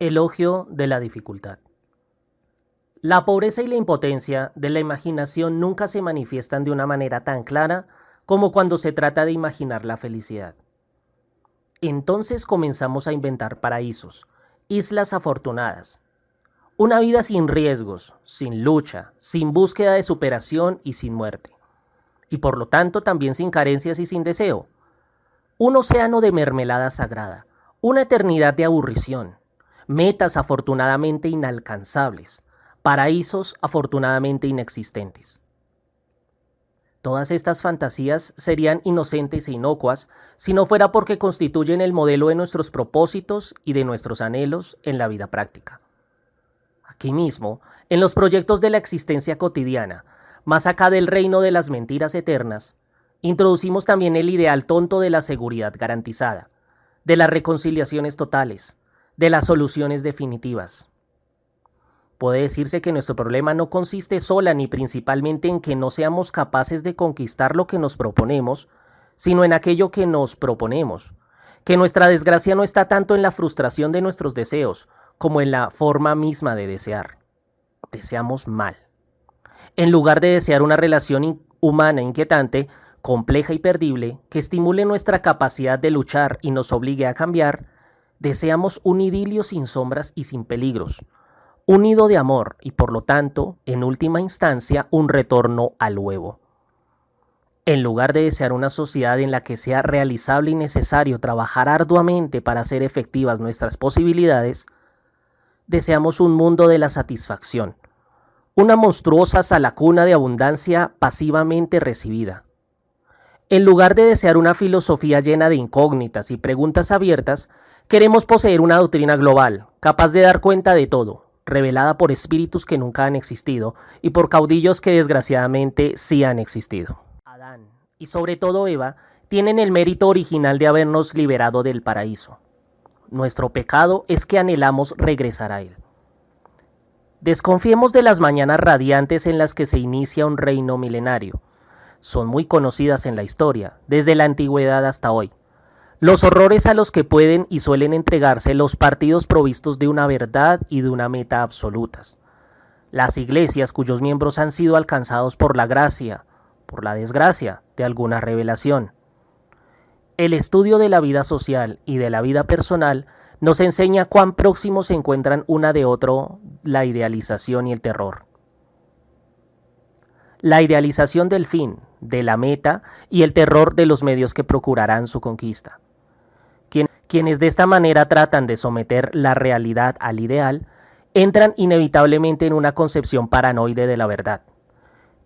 Elogio de la dificultad. La pobreza y la impotencia de la imaginación nunca se manifiestan de una manera tan clara como cuando se trata de imaginar la felicidad. Entonces comenzamos a inventar paraísos, islas afortunadas, una vida sin riesgos, sin lucha, sin búsqueda de superación y sin muerte, y por lo tanto también sin carencias y sin deseo. Un océano de mermelada sagrada, una eternidad de aburrición, metas afortunadamente inalcanzables, paraísos afortunadamente inexistentes. Todas estas fantasías serían inocentes e inocuas si no fuera porque constituyen el modelo de nuestros propósitos y de nuestros anhelos en la vida práctica. Aquí mismo, en los proyectos de la existencia cotidiana, más acá del reino de las mentiras eternas, introducimos también el ideal tonto de la seguridad garantizada, de las reconciliaciones totales, de las soluciones definitivas. Puede decirse que nuestro problema no consiste sola ni principalmente en que no seamos capaces de conquistar lo que nos proponemos, sino en aquello que nos proponemos, que nuestra desgracia no está tanto en la frustración de nuestros deseos, como en la forma misma de desear. Deseamos mal. En lugar de desear una relación humana inquietante, compleja y perdible, que estimule nuestra capacidad de luchar y nos obligue a cambiar, deseamos un idilio sin sombras y sin peligros, un nido de amor y por lo tanto, en última instancia, un retorno al huevo. En lugar de desear una sociedad en la que sea realizable y necesario trabajar arduamente para hacer efectivas nuestras posibilidades, deseamos un mundo de la satisfacción, una monstruosa salacuna de abundancia pasivamente recibida. En lugar de desear una filosofía llena de incógnitas y preguntas abiertas, queremos poseer una doctrina global, capaz de dar cuenta de todo, revelada por espíritus que nunca han existido y por caudillos que desgraciadamente sí han existido. Adán, y sobre todo Eva, tienen el mérito original de habernos liberado del paraíso. Nuestro pecado es que anhelamos regresar a él. Desconfiemos de las mañanas radiantes en las que se inicia un reino milenario. Son muy conocidas en la historia, desde la antigüedad hasta hoy. Los horrores a los que pueden y suelen entregarse los partidos provistos de una verdad y de una meta absolutas. Las iglesias cuyos miembros han sido alcanzados por la gracia, por la desgracia de alguna revelación. El estudio de la vida social y de la vida personal nos enseña cuán próximos se encuentran una de otro la idealización y el terror. La idealización del fin, de la meta y el terror de los medios que procurarán su conquista. Quienes de esta manera tratan de someter la realidad al ideal, entran inevitablemente en una concepción paranoide de la verdad,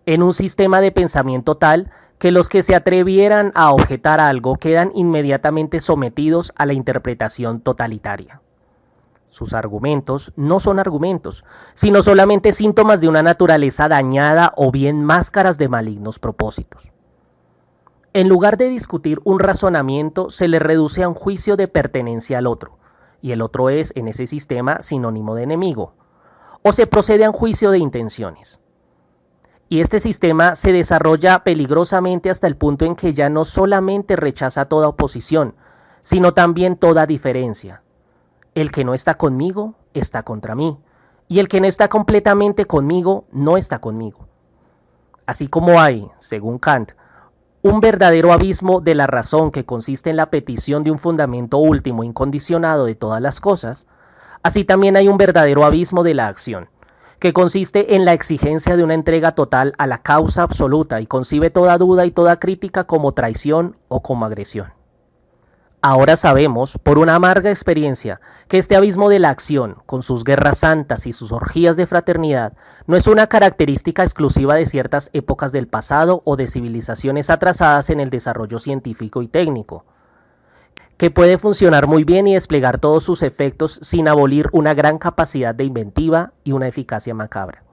en un sistema de pensamiento tal que los que se atrevieran a objetar algo quedan inmediatamente sometidos a la interpretación totalitaria. Sus argumentos no son argumentos, sino solamente síntomas de una naturaleza dañada o bien máscaras de malignos propósitos. En lugar de discutir un razonamiento, se le reduce a un juicio de pertenencia al otro, y el otro es, en ese sistema, sinónimo de enemigo. O se procede a un juicio de intenciones. Y este sistema se desarrolla peligrosamente hasta el punto en que ya no solamente rechaza toda oposición, sino también toda diferencia. El que no está conmigo, está contra mí, y el que no está completamente conmigo, no está conmigo. Así como hay, según Kant, un verdadero abismo de la razón que consiste en la petición de un fundamento último incondicionado de todas las cosas, así también hay un verdadero abismo de la acción, que consiste en la exigencia de una entrega total a la causa absoluta y concibe toda duda y toda crítica como traición o como agresión. Ahora sabemos, por una amarga experiencia, que este abismo de la acción, con sus guerras santas y sus orgías de fraternidad, no es una característica exclusiva de ciertas épocas del pasado o de civilizaciones atrasadas en el desarrollo científico y técnico, que puede funcionar muy bien y desplegar todos sus efectos sin abolir una gran capacidad de inventiva y una eficacia macabra.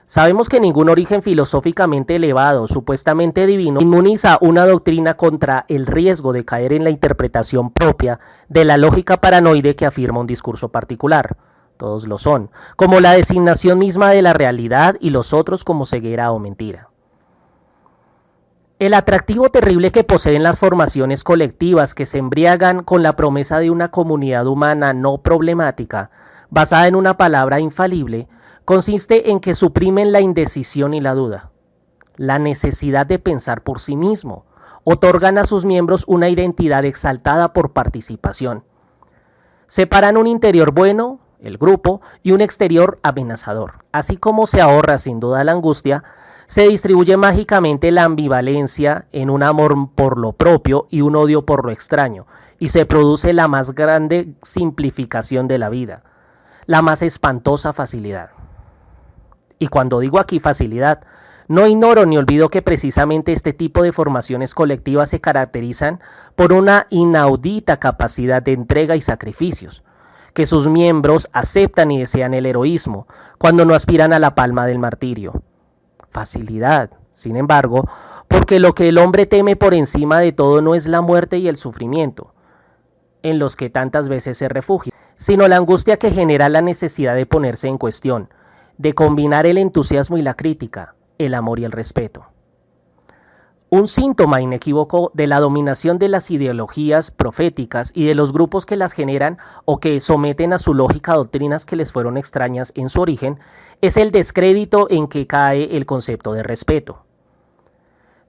Sabemos que ningún origen filosóficamente elevado, supuestamente divino, inmuniza una doctrina contra el riesgo de caer en la interpretación propia de la lógica paranoide que afirma un discurso particular. Todos lo son, como la designación misma de la realidad y los otros como ceguera o mentira. El atractivo terrible que poseen las formaciones colectivas que se embriagan con la promesa de una comunidad humana no problemática, basada en una palabra infalible, consiste en que suprimen la indecisión y la duda, la necesidad de pensar por sí mismo, otorgan a sus miembros una identidad exaltada por participación. Separan un interior bueno, el grupo, y un exterior amenazador. Así como se ahorra sin duda la angustia, se distribuye mágicamente la ambivalencia en un amor por lo propio y un odio por lo extraño, y se produce la más grande simplificación de la vida, la más espantosa facilidad. Y cuando digo aquí facilidad, no ignoro ni olvido que precisamente este tipo de formaciones colectivas se caracterizan por una inaudita capacidad de entrega y sacrificios, que sus miembros aceptan y desean el heroísmo, cuando no aspiran a la palma del martirio. Facilidad, sin embargo, porque lo que el hombre teme por encima de todo no es la muerte y el sufrimiento, en los que tantas veces se refugia, sino la angustia que genera la necesidad de ponerse en cuestión, de combinar el entusiasmo y la crítica, el amor y el respeto. Un síntoma inequívoco de la dominación de las ideologías proféticas y de los grupos que las generan o que someten a su lógica doctrinas que les fueron extrañas en su origen es el descrédito en que cae el concepto de respeto.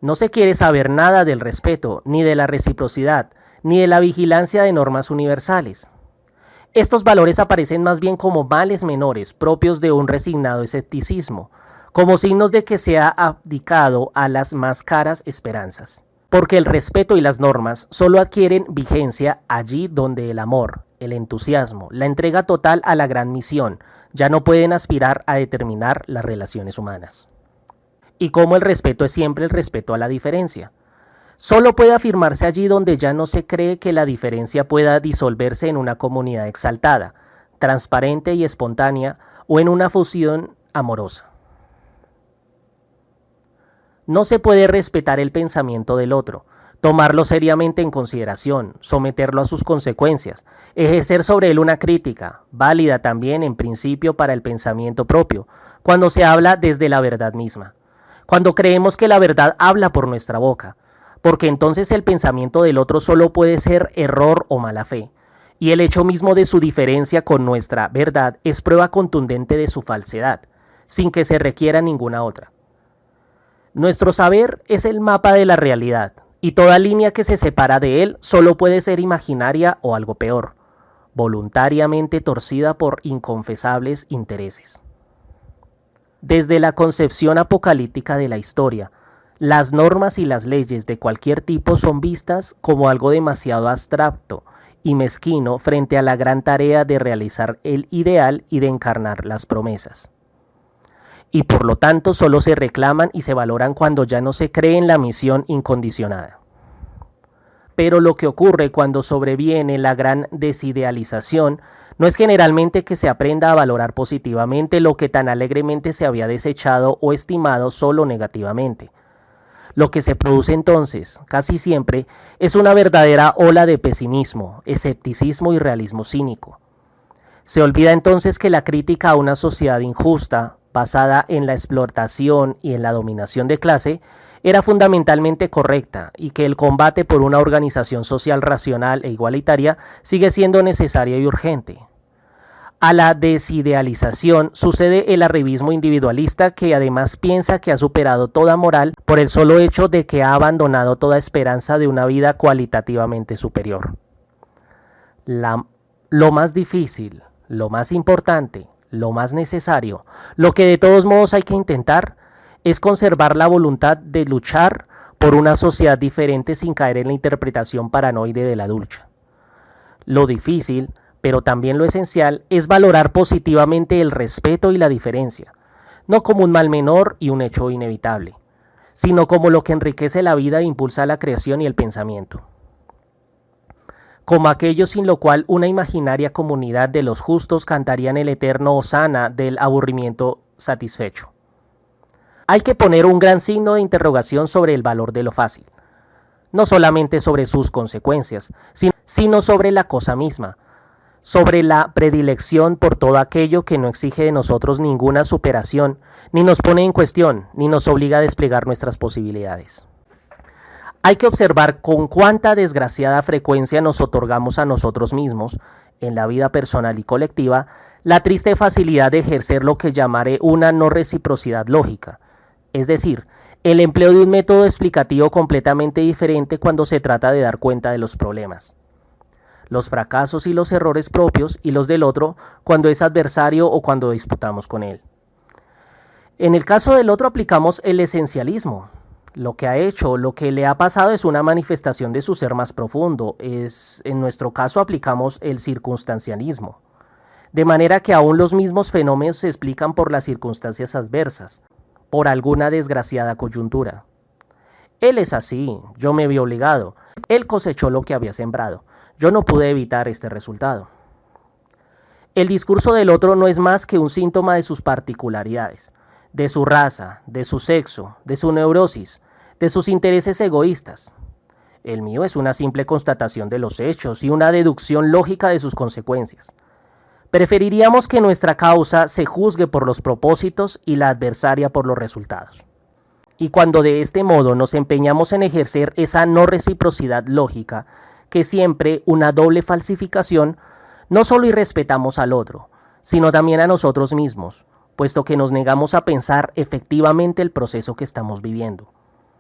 No se quiere saber nada del respeto, ni de la reciprocidad, ni de la vigilancia de normas universales. Estos valores aparecen más bien como males menores propios de un resignado escepticismo, como signos de que se ha abdicado a las más caras esperanzas. Porque el respeto y las normas solo adquieren vigencia allí donde el amor, el entusiasmo, la entrega total a la gran misión ya no pueden aspirar a determinar las relaciones humanas. Y como el respeto es siempre el respeto a la diferencia, solo puede afirmarse allí donde ya no se cree que la diferencia pueda disolverse en una comunidad exaltada, transparente y espontánea o en una fusión amorosa. No se puede respetar el pensamiento del otro, tomarlo seriamente en consideración, someterlo a sus consecuencias, ejercer sobre él una crítica, válida también en principio para el pensamiento propio, cuando se habla desde la verdad misma, cuando creemos que la verdad habla por nuestra boca, porque entonces el pensamiento del otro solo puede ser error o mala fe, y el hecho mismo de su diferencia con nuestra verdad es prueba contundente de su falsedad, sin que se requiera ninguna otra. Nuestro saber es el mapa de la realidad, y toda línea que se separa de él solo puede ser imaginaria o algo peor, voluntariamente torcida por inconfesables intereses. Desde la concepción apocalíptica de la historia, las normas y las leyes de cualquier tipo son vistas como algo demasiado abstracto y mezquino frente a la gran tarea de realizar el ideal y de encarnar las promesas. Y por lo tanto solo se reclaman y se valoran cuando ya no se cree en la misión incondicionada. Pero lo que ocurre cuando sobreviene la gran desidealización no es generalmente que se aprenda a valorar positivamente lo que tan alegremente se había desechado o estimado solo negativamente. Lo que se produce entonces, casi siempre, es una verdadera ola de pesimismo, escepticismo y realismo cínico. Se olvida entonces que la crítica a una sociedad injusta, basada en la explotación y en la dominación de clase, era fundamentalmente correcta y que el combate por una organización social racional e igualitaria sigue siendo necesario y urgente. A la desidealización sucede el arribismo individualista que además piensa que ha superado toda moral por el solo hecho de que ha abandonado toda esperanza de una vida cualitativamente superior. Lo más difícil, lo más importante, lo más necesario, lo que de todos modos hay que intentar, es conservar la voluntad de luchar por una sociedad diferente sin caer en la interpretación paranoide de la lucha. Lo difícil, pero también lo esencial, es valorar positivamente el respeto y la diferencia, no como un mal menor y un hecho inevitable, sino como lo que enriquece la vida e impulsa la creación y el pensamiento. Como aquello sin lo cual una imaginaria comunidad de los justos cantarían el eterno hosana del aburrimiento satisfecho. Hay que poner un gran signo de interrogación sobre el valor de lo fácil, no solamente sobre sus consecuencias, sino sobre la cosa misma, sobre la predilección por todo aquello que no exige de nosotros ninguna superación, ni nos pone en cuestión, ni nos obliga a desplegar nuestras posibilidades. Hay que observar con cuánta desgraciada frecuencia nos otorgamos a nosotros mismos, en la vida personal y colectiva, la triste facilidad de ejercer lo que llamaré una no reciprocidad lógica, es decir, el empleo de un método explicativo completamente diferente cuando se trata de dar cuenta de los problemas, los fracasos y los errores propios y los del otro cuando es adversario o cuando disputamos con él. En el caso del otro aplicamos el esencialismo. Lo que ha hecho, lo que le ha pasado es una manifestación de su ser más profundo. En nuestro caso aplicamos el circunstancialismo. De manera que aún los mismos fenómenos se explican por las circunstancias adversas, por alguna desgraciada coyuntura. Él es así, yo me vi obligado. Él cosechó lo que había sembrado. Yo no pude evitar este resultado. El discurso del otro no es más que un síntoma de sus particularidades, de su raza, de su sexo, de su neurosis, de sus intereses egoístas. El mío es una simple constatación de los hechos y una deducción lógica de sus consecuencias. Preferiríamos que nuestra causa se juzgue por los propósitos y la adversaria por los resultados. Y cuando de este modo nos empeñamos en ejercer esa no reciprocidad lógica, que es siempre una doble falsificación, no solo irrespetamos al otro, sino también a nosotros mismos, puesto que nos negamos a pensar efectivamente el proceso que estamos viviendo.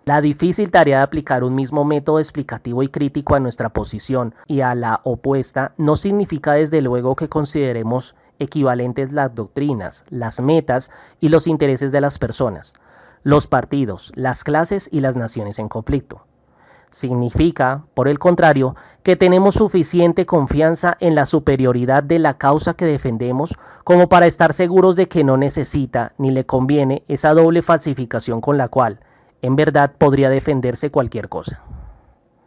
La difícil tarea de aplicar un mismo método explicativo y crítico a nuestra posición y a la opuesta no significa desde luego que consideremos equivalentes las doctrinas, las metas y los intereses de las personas, los partidos, las clases y las naciones en conflicto. Significa, por el contrario, que tenemos suficiente confianza en la superioridad de la causa que defendemos como para estar seguros de que no necesita ni le conviene esa doble falsificación con la cual, en verdad, podría defenderse cualquier cosa.